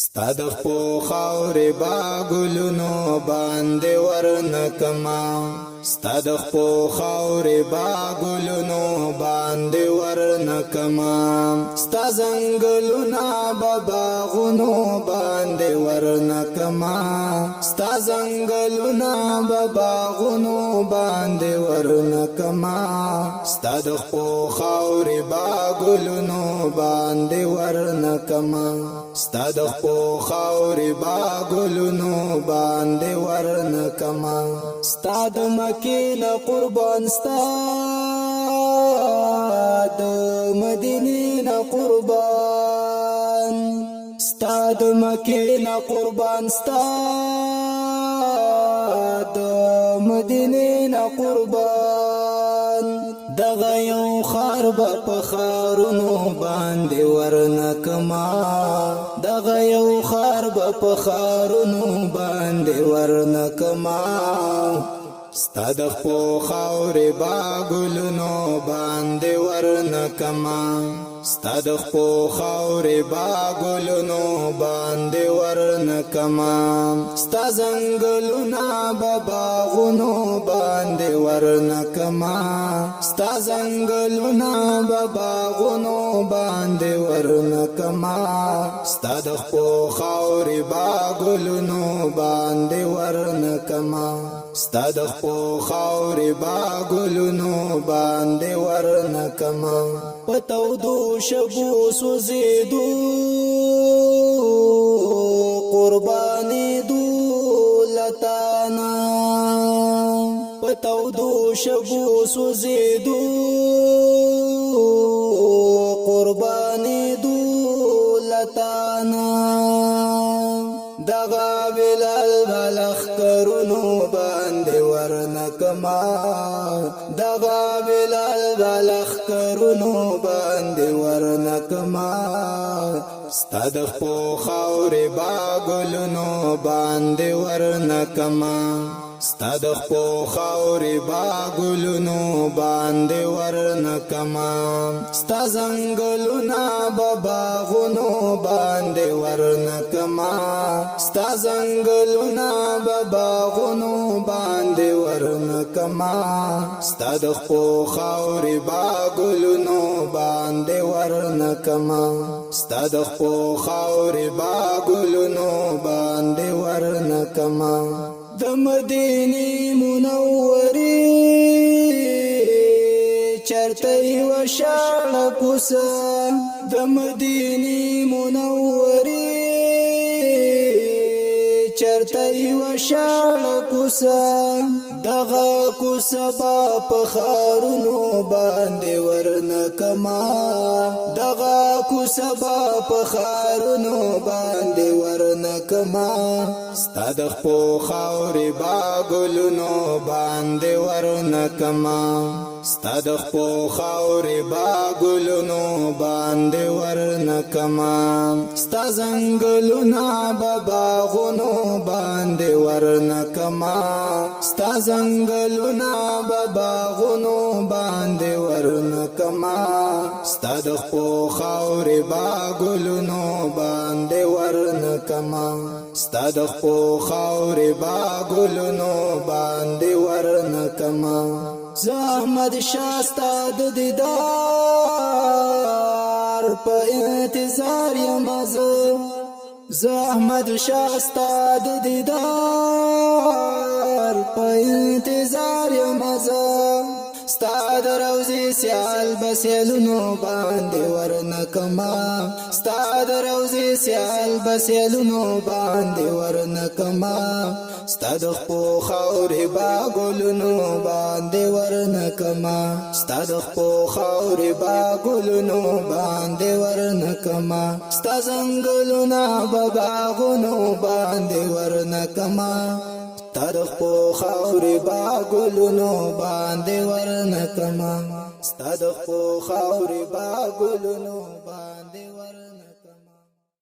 ستاد خپو خاورې باګلونو باندې ورنکما ستاد خپو خاورې باګلونو باندې ورنکما ستا زنګلونه باغونو باندې ورنکما ستا زنګلونه باغونو باندې ورنکما ستاد خپو خاورې باګلونو باندې ورنکما ستاد خپو خاورې باګلونو باندې ورنکما ستاد مکې نه قربان ستاد مدینې نه قربان ستاد مکې نه قربان ستاد مدینې نه قربان دغه یو خار په خارونو باندې ورنکما دغه یو خار په خارونو باندې ورنکما ستاد خپو خاورې باګلونو باندې ورنکما ستاد خپو خاورې باګلونو باندې ورنکما ستا زنګلونه باغونو باندې ورنکما ستا زنګلونه باغونو باندې ورنکما ستاد خپو خاورې باګلونو باندې ورنکما ستاد خپو خاورې باګلونو باندې ورنکما پتودو شبو سوزیدو قربانی دو لتانا پتودو شبو سوزیدو قربانی دو لتانا دغا بلال بلخ کرونو باندې ورنکما دغا بلال بلخ کرونو باندې ورنکما ستاد خپو خاورې باګلونو باندې ورنکما ستاد خپو خاورې باګلونو باندې ورنکما ستا زنګلونه باغونو باندې ورنکما ستا زنګلونه باغونو باندې ورنکما ستاد خپو خاورې باګلونو باندې ورنکما ستاد خپو خاورې باګلونو باندې ورنکما د مدینې منورې چرته و شاړه کوڅه د مدینې منورې چرته و شاړه کوڅه دغه کوڅه په خارونو باندې ورنکما دغه کوڅه په خارونو باندې ورنکما ستاد خپو خاورې باګلونو باندې ورنکما ستاد خپو خاورې باګلونو باندې ورنکما ستا زنګلونه باغونو باندې ورنکما ستا زنګلونه باغونو باندې ورنکما ستاد خپو خاورې باګلونو باندې ورنکما ستاد خپو خاورې باګلونو باندې ورنکما زحمت شاستا د دیدار په انتظار یم زحمت شاستا د دیدار په انتظار یم ستا د روزي سیال بسیلونو باندې ورنکما ستا د روزي سیال بسیلونو باندې ورنکما ستا د خپو خاورې باګلونو باندې ورنکما ستا د خپو خاورې باګلونو باندې ورنکما ستا زنګلونه باغونو باندې ورنکما ستا د خپو خاورې باګلونو باندې ورنکما ستا د خپو خاورې باګلونو باندې